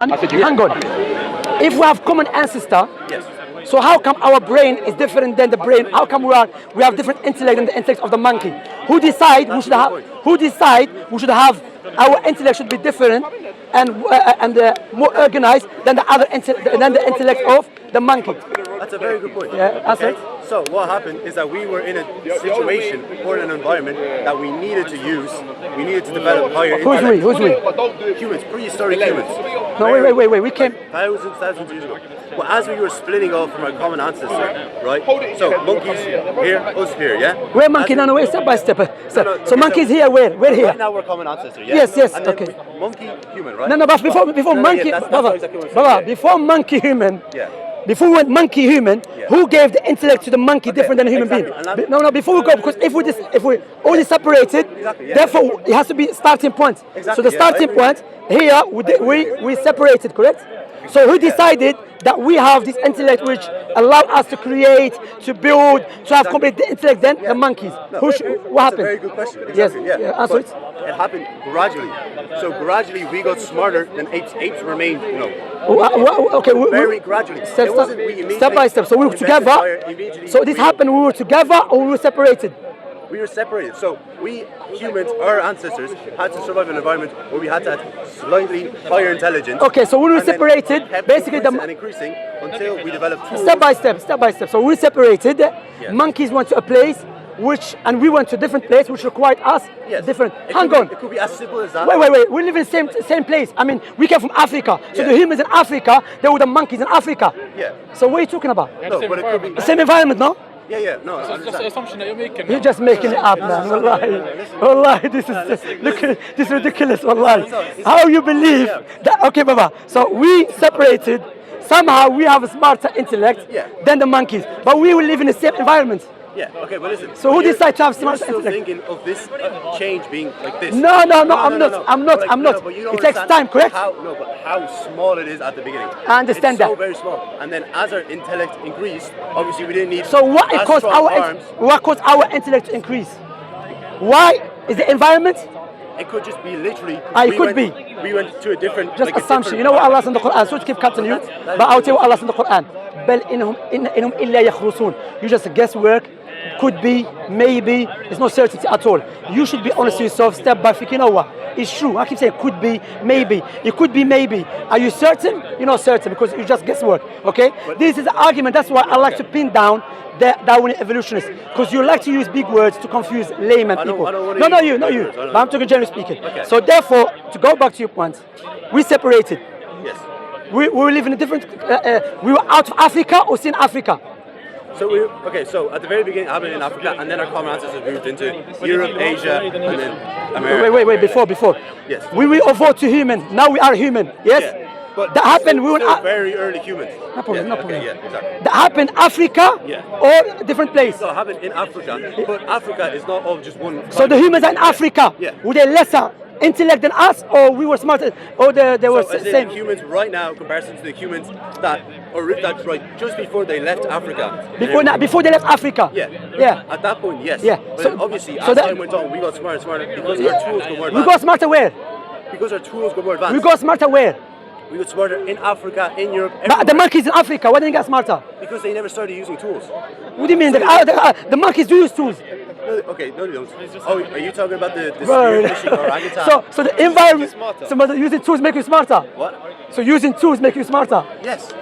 Hang on. If we have common ancestor, Yes. so how come our brain is different than the brain? How come we have different intellect than the intellect of the monkey? Who decide we should have? Who decide we should have our intellect should be different and more organized than the intellect of the monkey? That's a very good point. Yeah, that's it. So what happened is that we were in a situation or an environment that we needed to use. We needed to develop higher Who's intellect. we? Who's we? Humans, prehistoric humans. No, wait. We came. Thousands of years ago. But as we were splitting off from our common ancestor, right? So monkeys here, us here, yeah? We're monkey. No, wait. Step by step. So monkeys here. Where? We're here. Right now we're common ancestor, yeah? Yes. And then Okay. Monkey, human, right? No, but before monkey, that's Baba, exactly what I'm saying, yeah. before monkey human. Yeah. Before we went monkey human, Yeah. who gave the intellect to the monkey different than a human exactly. being? No, before we go, because if we only separated, Exactly, yeah. therefore it has to be starting point. So Exactly, the yeah, starting I agree. point here we separated, correct? So who decided that we have this intellect which allow us to create, to build, to have complete intellect than the monkeys? No, What that's a happened? very good question. Yes, Exactly, yeah. yeah, answer But it. it happened gradually. So gradually we got smarter than apes. Apes remained, Okay, very gradually. Step, It wasn't we immediately step by step. So we were invented fire, together. immediately So this happened. We were together or we were separated. We were separated. So we humans, our ancestors, had to survive in an environment where we had to have slightly higher intelligence. Okay, so when we and then separated, kept basically increasing until we developed tools. step by step. So we separated. Monkeys went to a place and we went to a different place which required us Yes. different. It Hang could on. be, it could be as simple as that. Wait. We live in the same place. I mean, we came from Africa. So Yeah. the humans in Africa, they were the monkeys in Africa. Yeah. So what are you talking about? No, but it could be. The same environment, no? Yeah. No, I That's the understand. assumption that you're making. You're just making it up, man. Wallahi, this is ridiculous. Wallahi, how you believe that? Okay, Baba. So we separated. Somehow we have a smarter intellect Yeah. than the monkeys, but we will live in the same environment. Yeah. Okay, but listen. So who you're- decided to have you're smart still intellect? thinking of this change being like this? No, I'm not. Like, I'm not. but you don't It takes understand time, correct? But how small it is at the beginning. I understand it's so that. very small. And then as our intellect increased, obviously we didn't need. So what it as caused strong our arms. what caused our intellect to increase? Why is the environment? It could just be literally. It we could went, be. We went to a different. Just like a assumption. different You know what Allah environment. says in the Quran. So to keep cutting you, but I'll tell you what Allah says in the Quran. بل إنهم إلا يخرصون. You just guesswork. Could be, maybe. There's no certainty at all. You should be honest with yourself, step by step. You know what? It's true. I keep saying could be, maybe. It could be, maybe. Are you certain? You're not certain because you just guesswork. Okay? This is the argument. That's why I like to pin down the Darwinian evolutionists, because you like to use big words to confuse layman people. I don't wanna No, use you. big words. I don't- But I'm talking generally speaking. Okay. So therefore, to go back to your point, we separated. Yes. We were living in a different. We were out of Africa or in Africa. So so at the very beginning, I been in Africa, and then our common ancestors moved into Europe, Asia, and then America. Wait. Before. Yes. We evolved to human. Now we are human. Yes. Yeah. But That happened. We were still very early humans. No problem. Yeah, okay, yeah, exactly. That happened Africa Yeah. or a different place. So it happened in Africa, but Africa is not all just one. So the humans are in Africa. Yeah. Were they lesser intellect than us, or we were smarter, or they were So as in same? humans right now, in comparison to the humans that's right just before they left Africa. Before they left Africa. Yeah. At that point, yes. Yeah. But So- obviously, so as that- time went on, we got smarter and smarter because our tools got more We advanced. got smarter where? Because our tools got more advanced. We got smarter where? We got smarter in Africa, in Europe, But the everywhere. monkeys in Africa, why didn't they get smarter? Because they never started using tools. What do you mean? The monkeys do use tools. Okay, no, they don't. Oh, are you talking about the Right. spear fishing orangutan? So the environment, smarter. so using tools make you smarter. What? So using tools make you smarter. Yes.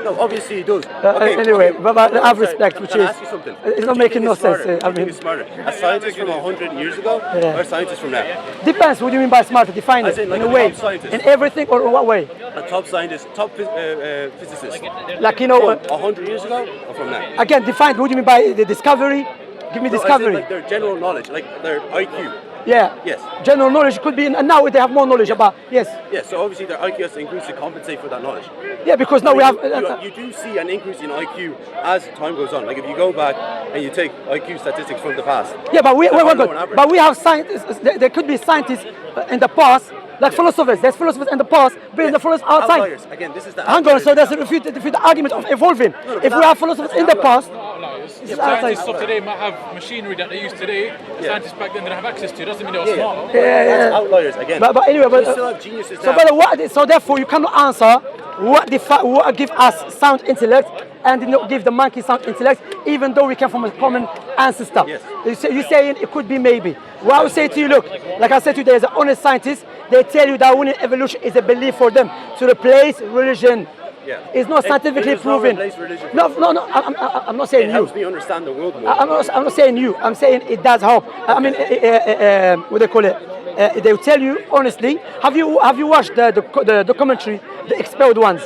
No, obviously it does. Anyway, but I have sorry, respect, can which I is ask you something? it's Who do not you making think no is smarter? sense. Who do you think is smarter? A scientist from 100 years ago Yeah. or a scientist from now? Depends. What do you mean by smarter? Define As it in, like in a a way, top scientist. in everything, or in what way? A top scientist, top physicist. Like you know, From 100 years ago or from now? again, define. What do you mean by the discovery? Give me No, as in, discovery. like their general knowledge, like their IQ. Yeah. Yes. General knowledge could be, and now they have more knowledge about. Yes. Yeah, so obviously their IQ has to increase to compensate for that knowledge. Yeah, because now we have. You do see an increase in IQ as time goes on. Like if you go back and you take IQ statistics from the past. Yeah, but That's we're on good. average. But we have scientists. There could be scientists in the past, like philosophers. There's philosophers in the past, but the philosophers outside. Outliers. Again, this is the Hang on, so there's a refute the argument of evolving. No, If we have philosophers in the past, outliers. It's Scientists outliers. of today might have machinery that they use today. The scientists back then didn't have access to. Doesn't mean they were smart. That's outliers again. But anyway, we still have geniuses so now. brother, so therefore you cannot answer what give us sound intellect and did not give the monkey sound intellect, even though we come from a common ancestor. Yes. You're saying it could be maybe. What I would say to you, look, like I said to you, there's an honest scientist. They tell you Darwinian evolution is a belief for them to replace religion. Yeah. It's not scientifically It does not proven. replace religion. No, I'm not saying It you. helps me understand the world more. I'm not saying you. I'm saying it does help. I mean, what they call it? They will tell you honestly. Have you watched the documentary, The Expelled Ones?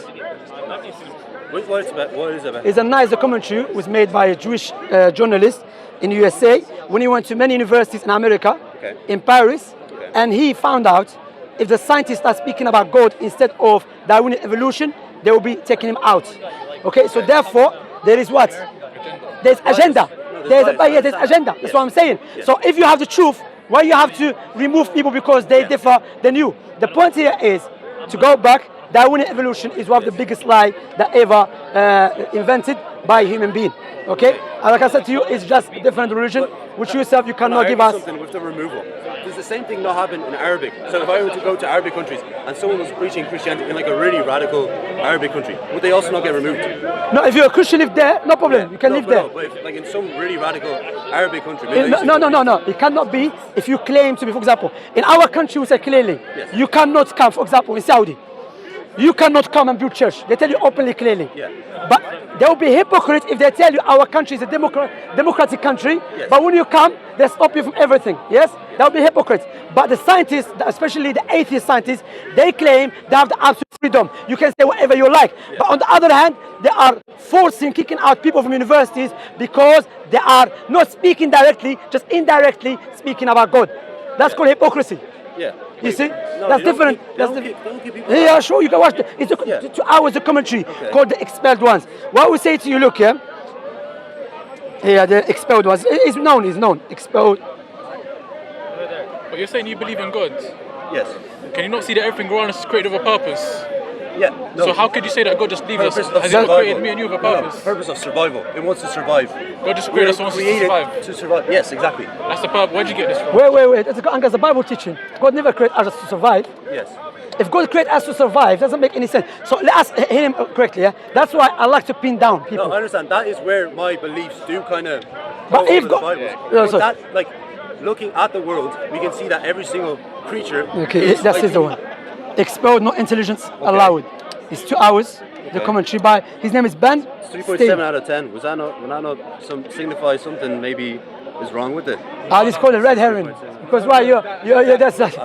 What is it about? It's a nice documentary. It was made by a Jewish journalist in USA when he went to many universities in America, in Paris, and he found out if the scientists are speaking about God instead of Darwinian evolution, they will be taking him out. Okay, so therefore there is what? There's agenda. There's agenda. That's what I'm saying. So if you have the truth, why you have to remove people because they differ than you? The point here is to go back. Darwinian evolution is one of the biggest lie that ever invented by a human being. Okay, and like I said to you, it's just a different religion, which yourself you cannot give us. Something with the removal. Does the same thing not happen in Arabic? So if I were to go to Arabic countries and someone was preaching Christianity in like a really radical Arabic country, would they also not get removed? No, if you're a Christian, live there, no problem. You can live there. No, but if, like in some really radical Arabic country. No. It cannot be if you claim to be, for example, in our country we say clearly, you cannot come, for example, in Saudi. You cannot come and build church. They tell you openly, clearly. Yeah. But they will be hypocrite if they tell you our country is a democratic country. Yes. But when you come, they stop you from everything. Yes, that will be hypocrite. But the scientists, especially the atheist scientists, they claim they have the absolute freedom. You can say whatever you like. Yeah. But on the other hand, they are forcing, kicking out people from universities because they are not speaking directly, just indirectly speaking about God. That's called hypocrisy. Yeah. You see? No, that's different. Don't keep people yeah, sure, you can watch it's 2 hours of commentary called The Expelled Ones. What we say to you, look, yeah, the Expelled Ones. It's known. Expelled. But you're saying you believe in God. Yes. Can you not see that everything around us is created with a purpose? Yeah. No. So how could you say that God just leaves us? Purpose of Has He not survival. created me and you with a purpose? No, purpose of survival. It wants to survive. God just created us and wants us to Created survive. to survive. Yes, exactly. That's the purpose. Where'd you get this from? Wait. That's the Bible teaching. God never created us to survive. Yes. If God created us to survive, doesn't make any sense. So let us hear him correctly. Yeah, that's why I like to pin down people. No, I understand. That is where my beliefs do kind of. But if God, but that, like, looking at the world, we can see that every single creature. Okay, that's the one. Expelled, no intelligence allowed. It's 2 hours. The commentary by his name is Ben. 3.7 out of 10. Was that not some signify something maybe is wrong with it? I just call it red herring. Because why you're that's not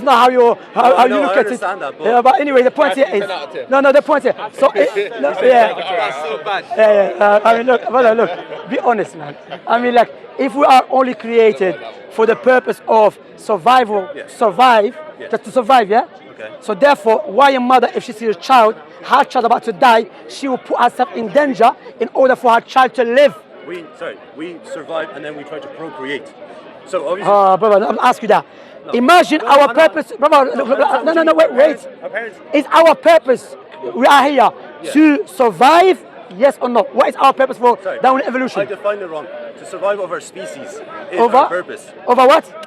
how you look at it. That, but yeah, but anyway, the point here is the point here. So that's so bad. I mean, look. Be honest, man. I mean, like, if we are only created for the purpose of survival, just to survive, yeah. Okay. So therefore, why a mother, if she sees her child about to die, she will put herself in danger in order for her child to live. We survive and then we try to procreate. So obviously. Brother, I'll ask you that. No. Imagine our purpose, brother. No, wait. It's our purpose. We are here to survive. Yes or no? What is our purpose for down evolution? I defined it wrong. To survive over species is over our purpose. Over what?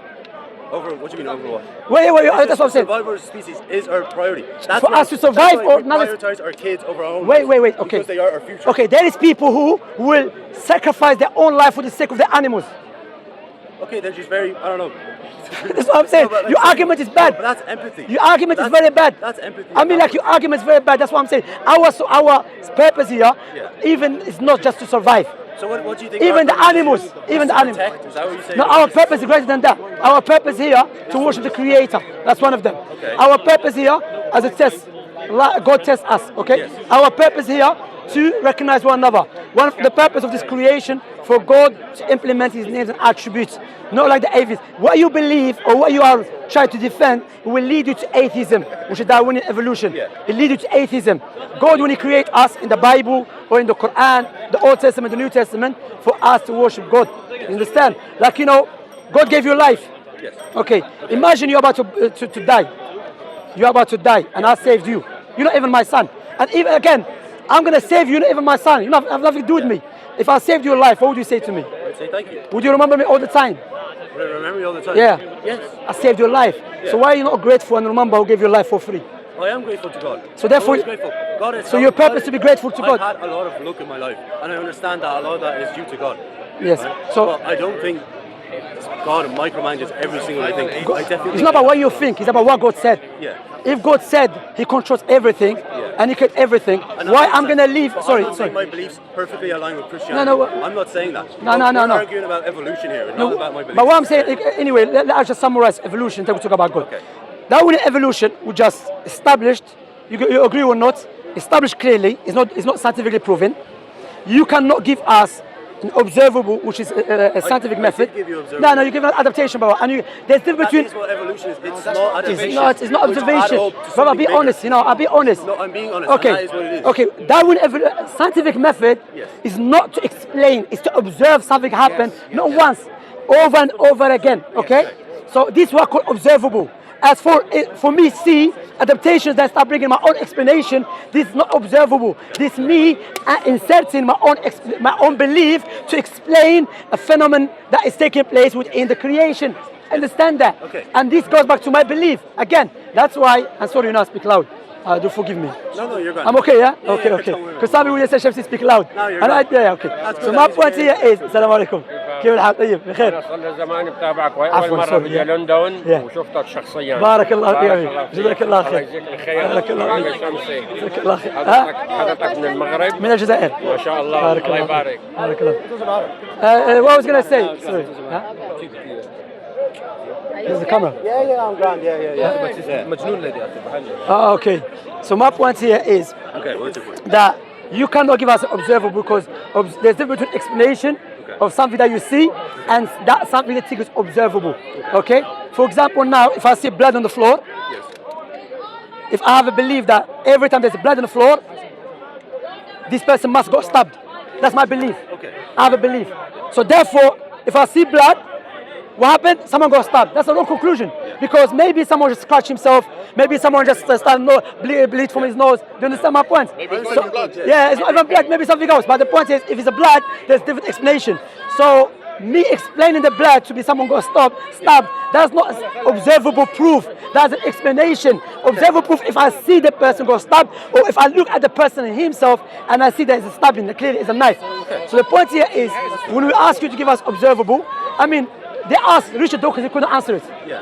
Over what do you mean over what? Wait, that's what I'm saying. Survival of species is our priority. That's for us to survive or not? Prioritize our kids over our own. Wait. Okay. Because they are our future. Okay, there is people who will sacrifice their own life for the sake of the animals. Okay, they're just very, I don't know. That's what I'm saying. No, your argument is bad. But that's empathy. Your argument is very bad. That's empathy. I mean, like, your argument is very bad. That's what I'm saying. Our purpose here, even is not just to survive. So what do you think? Even the animals, Is that what you say? No, our purpose is greater than that. Our purpose here to worship the Creator. That's one of them. Okay. Our purpose here, as a test, God tests us. Okay. Yes. Our purpose here to recognize one another. One of the purpose of this creation for God to implement His names and attributes. Not like the atheists. What you believe or what you are trying to defend will lead you to atheism, which is Darwinian evolution. Yeah. It leads you to atheism. God, when He creates us in the Bible or in the Quran, the Old Testament, the New Testament, for us to worship God. You understand? Like, God gave you life. Yes. Okay. Imagine you're about to die. You're about to die, and I saved you. You're not even my son. And even again, I'm going to save you, not even my son. You have nothing to do with me. if I saved your life, what would you say to me? I'd say thank you. Would you remember me all the time? Would I remember you all the time? Yeah. Yes. I saved your life. So why are you not grateful and remember who gave your life for free? I am grateful to God. So therefore, I'm always grateful. God is so your purpose to be grateful to God. I've had a lot of luck in my life, and I understand that a lot of that is due to God. Yes. Right? So but I don't think God micromanages every single thing. I definitely it's not about what you think. It's about what God said. Yeah. If God said He controls everything and He created everything, why I'm gonna leave? But Sorry, I'm not sorry. saying my beliefs perfectly align with Christianity. No. I'm not saying that. No. We're arguing about evolution here, not about my beliefs. But what I'm saying, anyway, let's just summarize evolution. Then we talk about God. Okay. Darwin evolution, we just established. You agree or not? Established clearly. It's not scientifically proven. You cannot give us an observable, which is a scientific method. did give you observable. No, you give an adaptation, brother. And there's difference That between. is what evolution is. It's not adaptation. It's not Which add observation. up to Brother, something be bigger. honest. I'll be honest. No, I'm being honest. Okay. And that is what it is. Okay. Darwin scientific method Yes. is not to explain. It's to observe something happen, not once, over and over again. Okay. So this is what I call observable. As for me, see adaptations that start bringing my own explanation. This is not observable. This me inserting my own belief to explain a phenomenon that is taking place within the creation. Understand that? Okay. And this goes back to my belief again. That's why. I'm sorry, you not speak loud. Do forgive me. No, you're good. I'm okay, yeah? Yeah, Okay. don't worry. Because some people say Shamsi speak loud. No, you're And good. yeah, okay. That's So good. my point here is, السلام عليكم. كيف الحال؟ طيب بخير. أنا صار لي زمان بتابعك وهي عفواً، أول مرة سوري. بجي لندن Yeah. وشفتك شخصيا. بارك الله بارك فيك. الله فيك. جزاك الله الله خير. يجزيك الخير. بارك الله معك فيك. شمسي. جزاك الله خير. حضرتك من المغرب. من الجزائر. ما شاء الله. بارك الله الله يبارك. بارك الله. What I was gonna say? Sorry. Huh? There's the camera. Yeah, I'm grand. Yeah. مجنون لدي Oh, okay. So my point here is Okay, what's your point? that you cannot give us an observable because there's a difference between explanation of something that you see and that something that is observable. Okay? For example, now if I see blood on the floor, Yes. if I have a belief that every time there's blood on the floor, this person must go stabbed. That's my belief. Okay. I have a belief. So therefore, if I see blood, what happened? Someone got stabbed. That's a wrong conclusion. Because maybe someone just scratched himself. Maybe someone just started bleed from his nose. Do you understand my point? Maybe it's not blood. Yeah, it's not even blood. Maybe something else. But the point is, if it's a blood, there's different explanation. So me explaining the blood to be someone got stabbed, that's not observable proof. That's an explanation. Observable proof if I see the person got stabbed, or if I look at the person himself and I see there's a stabbing, clearly it's a knife. So the point here is, when we ask you to give us observable, I mean, they asked Richard Dawkins, he couldn't answer it. Yeah.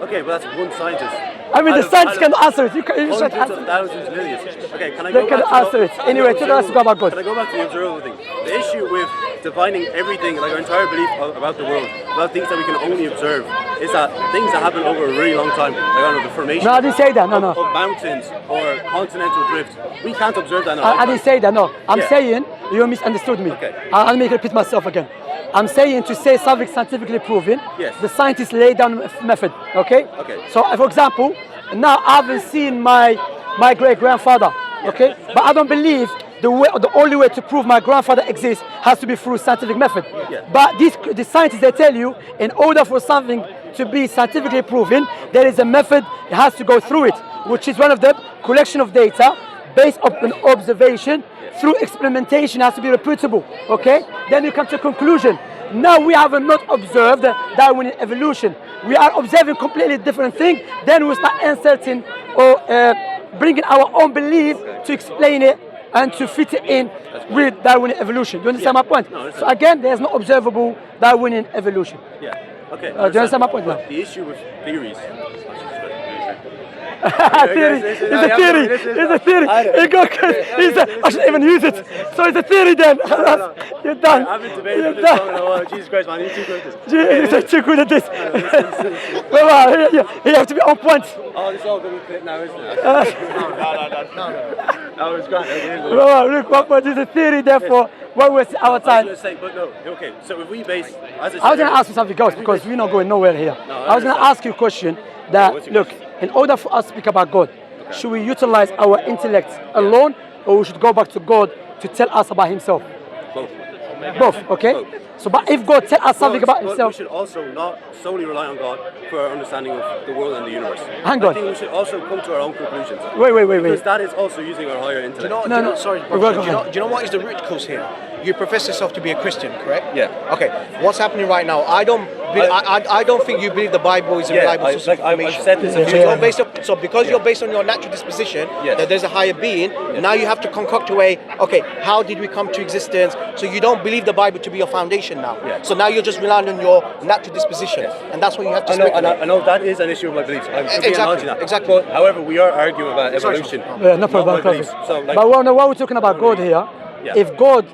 Okay, but that's one scientist. I mean, the Out of- scientists out of cannot answer it. You Hundreds should of answer it. thousands, millions. Okay, can I They go can back to answer it. Anyway, tell us about God. Can I go back to the observable thing? The issue with defining everything, like our entire belief about the world, about things that we can only observe, is that things that happen over a really long time, like I don't know, the formation No, I didn't say that. No. of mountains or continental drift, we can't observe that in our I lifetime. didn't say that, no. I'm Yeah. saying you misunderstood me. Okay. I'll make repeat myself again. I'm saying to say something scientifically proven, Yes. the scientists lay down a method, okay? Okay. So, for example, now I haven't seen my great-grandfather, okay? But I don't believe the only way to prove my grandfather exists has to be through scientific method. Yeah. But the scientists, they tell you, in order for something to be scientifically proven, there is a method, it has to go through it, which is one of the collection of data based upon observation through experimentation, has to be repeatable, okay? Then you come to a conclusion. Now we have not observed Darwinian evolution. We are observing completely different thing. Then we start inserting or bringing our own belief to explain it and to fit it in with Darwinian evolution. Do you understand my point? No, So again, there's no observable Darwinian evolution. Yeah. Okay. Do you understand my point now? The issue with theories. Theory. It's a theory. It's a theory. I shouldn't even use it. So it's a theory then. You're done. I've been debating You're with this done. song. Oh, Jesus Christ, man, you're too good at this. You're too good at this. Well, you have to be on point. Oh, this is all going to be clipped now, isn't it? No, it's great. Okay, Well, look, what point is a theory, therefore, what was our I was time? going to say, but no, okay, so if we base, as I was going to ask you something else because we're not going nowhere here. I was going to ask you a question that, what's your look, in order for us to speak about God, should we utilize our intellect alone or we should go back to God to tell us about himself? Both, okay? Both. So, but if God tell us something about But himself, we should also not solely rely on God for our understanding of the world and the universe. Hang I on. think we should also come to our own conclusions. Wait. Because that is also using our higher intellect. Sorry, Go ahead. do you know what is the root cause here? you profess yourself to be a Christian, correct? Yeah. Okay. What's happening right now? I don't think you believe the Bible is a reliable source of I've information. said this a few So, times. because you're based on your natural disposition, Yes. that there's a higher being, now you have to concoct a way, okay, how did we come to existence? So you don't believe the Bible to be your foundation now. Yeah. So now you're just relying on your natural disposition. And that's what you have to speculate. I know that is an issue of my beliefs. I'm completely acknowledging that. Exactly. But, however, we are arguing about evolution. No problem. not my beliefs. So, like, But what we're talking about God here, Yeah. if God,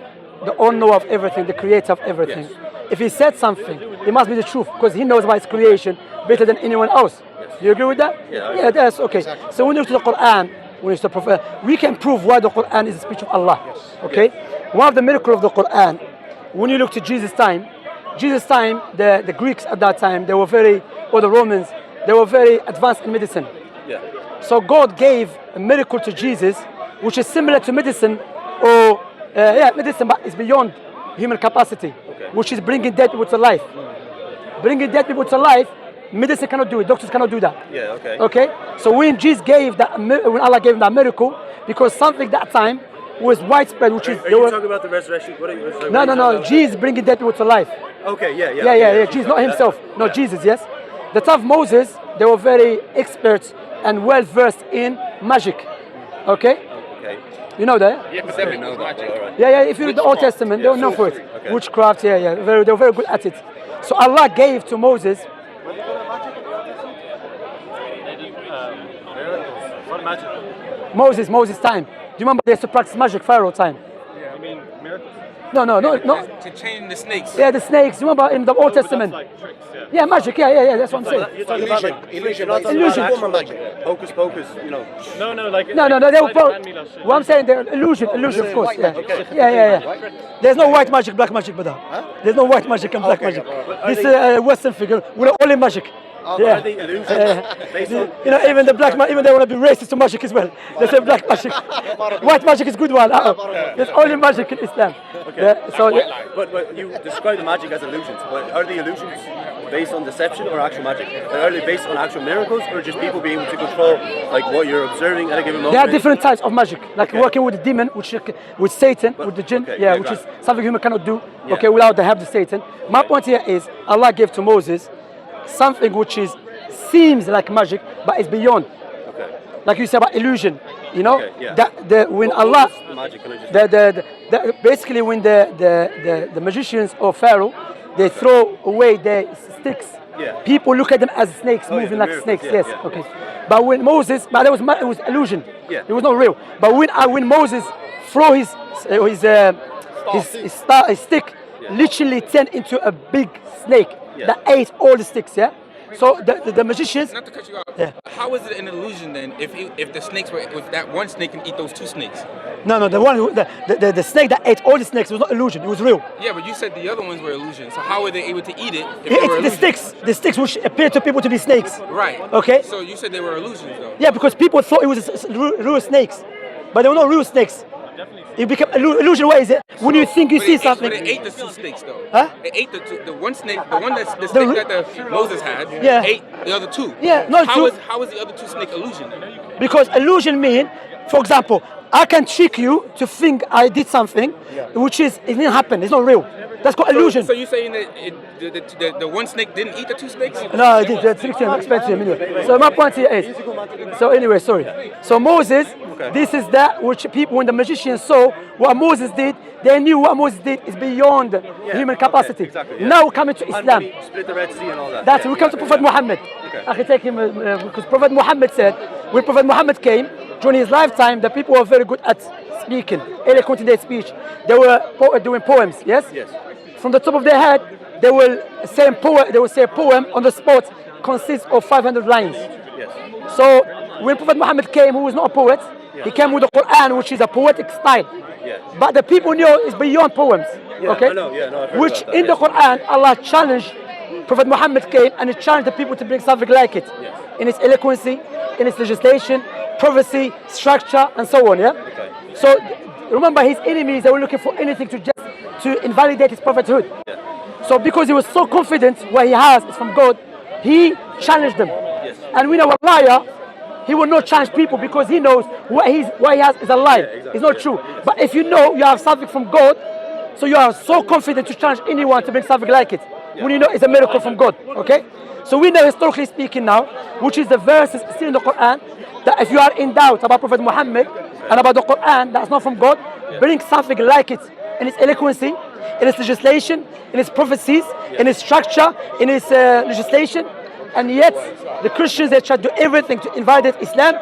the owner of everything, the creator of everything, Yes. if he said something, it must be the truth because he knows about his creation better than anyone else. Do you agree with that? Yeah, That's okay. So when you look to the Quran, when you to the Prophet, we can prove why the Quran is the speech of Allah. Okay? One of the miracles of the Quran, when you look to Jesus' time, the Greeks at that time, or the Romans, they were very advanced in medicine. yeah. So God gave a miracle to Jesus, which is similar to medicine, or medicine, but it's beyond human capacity, which is bringing dead people to life. Bringing dead people to life, medicine cannot do it. Doctors cannot do that. Yeah, okay. Okay. So when Allah gave him that miracle, because something that time was widespread, which is Are you talking about the resurrection? What are you, no. Jesus bringing dead people to life. Okay, yeah. Yeah. Jesus, not himself. No, Jesus. Yes. The time of Moses, they were very experts and well versed in magic. Okay. Okay. You know that? Yeah, but then know that. All right. Yeah. If you read the Old Testament, they were known for it. Okay. Witchcraft, they were very good at it. So Allah gave to Moses. What magic? Moses' time. Do you remember they used to practice magic, Pharaoh time? I mean, miracles. No. To chain the snakes. Yeah, the snakes. You remember in the Old Testament? Yeah, magic. Yeah. That's what I'm saying. You're talking about like Illusion. you're not talking Illusion. about actual Magic. hocus pocus, No, like No. They were what I'm saying, they're illusion, of course. Yeah. There's no white magic, black magic, brother. There's no white magic and black magic. This Western figure, we're only magic. Are they illusions based on? Even the black, even they want to be racist to magic as well. They say black magic, white magic is good one. There's only magic in Islam. Okay. Yeah, But you describe the magic as illusions. But are the illusions based on deception or actual magic? Like, are they based on actual miracles or just people being able to control like what you're observing at a given moment? there are different types of magic, like working with the demon, with Satan, with the jinn, which is something human cannot do, without the help of Satan. My point here is Allah gave to Moses something which seems like magic, but it's beyond. Okay. Like you said about illusion, Okay, yeah. When What Allah, was the magic? Can I just basically when the magicians or Pharaoh, they throw away their sticks. Yeah. People look at them as snakes, Oh, yeah, moving the like miracles, snakes. yeah, Yes, yeah. okay. But when Moses, it was illusion. Yeah. It was not real. But when Moses throw his stick, literally turned into a big snake that ate all the sticks. Yeah. So the magicians. Not to cut you off. Yeah. How is it an illusion then if the snakes were if that one snake can eat those two snakes? No, the snake that ate all the snakes was not illusion. It was real. Yeah, but you said the other ones were illusions. So how were they able to eat it if they were It's illusions? the sticks which appear to people to be snakes. Right. Okay. So you said they were illusions though. Yeah, because people thought it was real snakes, but they were not real snakes. It became illusion. What is it? When you think you see something. But it ate the two snakes though. Huh? It ate the one snake, the one that's the snake that the Moses had. Yeah. Ate the other two. Yeah, no, How two. is the other two snake illusion? Because illusion mean, for example, I can trick you to think I did something, which it didn't happen. It's not real. That's called illusion. So you're saying that the one snake didn't eat the two snakes? No, I did. That's expensive anyway. So my point here is, so anyway, sorry. So Moses, this is that which people, when the magicians saw what Moses did, they knew what Moses did is beyond human capacity. exactly, yeah. Now coming to And Islam. when he split the Red Sea and all that. That's we come to Prophet Muhammad. I can take him because Prophet Muhammad said when Prophet Muhammad came during his lifetime, the people were very good at speaking, eloquent in their speech. They were doing poems. Yes. Yes. From the top of their head, they will say a poem on the spot, consists of 500 lines. Yes. So when Prophet Muhammad came, who was not a poet, he came with the Quran, which is a poetic style. Yeah. But the people knew it's beyond poems. Yeah, okay? I know, yeah, no, I've heard Which about that, in the yes. Quran, Allah challenged, Prophet Muhammad came and he challenged the people to bring something like it. Yes. In its eloquency, in its legislation, prophecy, structure, and so on. Yeah. Okay. So remember, his enemies, they were looking for anything to invalidate his prophethood. Yeah. So because he was so confident what he has is from God, he challenged them. Yes. And we know a liar, he will not challenge people because he knows what he has is a lie. Yeah, exactly. It's not true. But if you know you have something from God, So you are so confident to challenge anyone to bring something like it, when you know it's a miracle from God, okay? So we know, historically speaking now, which is the verses still in the Quran, that if you are in doubt about Prophet Muhammad and about the Quran that's not from God, bring something like it in its eloquency, in its legislation, in its prophecies, in its structure, in its legislation. And yet, the Christians, they try to do everything to invalidate Islam,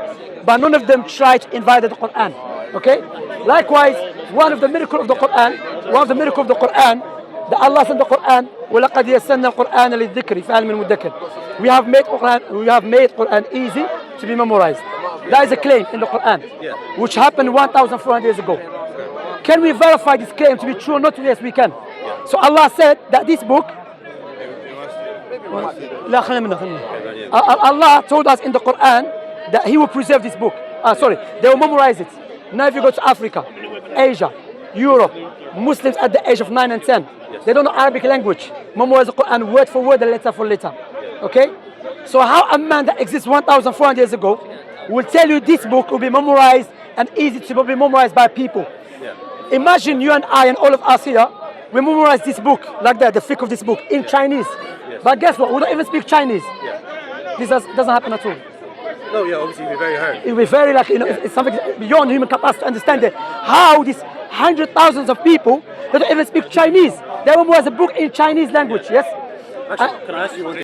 but none of them try to invalidate the Quran. Okay? Likewise, one of the miracles of the Quran, that Allah sent the Quran, وَلَقَدْ يَسَّرْنَا الْقُرْآنَ لِلذِّكْرِ فَهَلْ مِن مُدَّكِرٍ. We have made Quran easy to be memorized. That is a claim in the Quran, which happened 1,400 years ago. Can we verify this claim to be true or not? Yes, we can. So Allah said that this book, Allah told us in the Quran that He will preserve this book. They will memorize it. Now if you go to Africa, Asia, Europe, Muslims at the age of 9 and 10, they don't know Arabic language. Memorize the Quran word for word and letter for letter. Okay? So how a man that exists 1,400 years ago will tell you this book will be memorized and easy to be memorized by people? Imagine you and I and all of us here, we memorize this book like that, the fiqh of this book, in Chinese. But guess what? We don't even speak Chinese. This doesn't happen at all. No, yeah, obviously it'll be very hard. It will be very it's something beyond human capacity to understand it. How these hundreds of thousands of people that don't even speak Chinese, they memorize a book in Chinese language, yes? Actually, can I ask you one thing?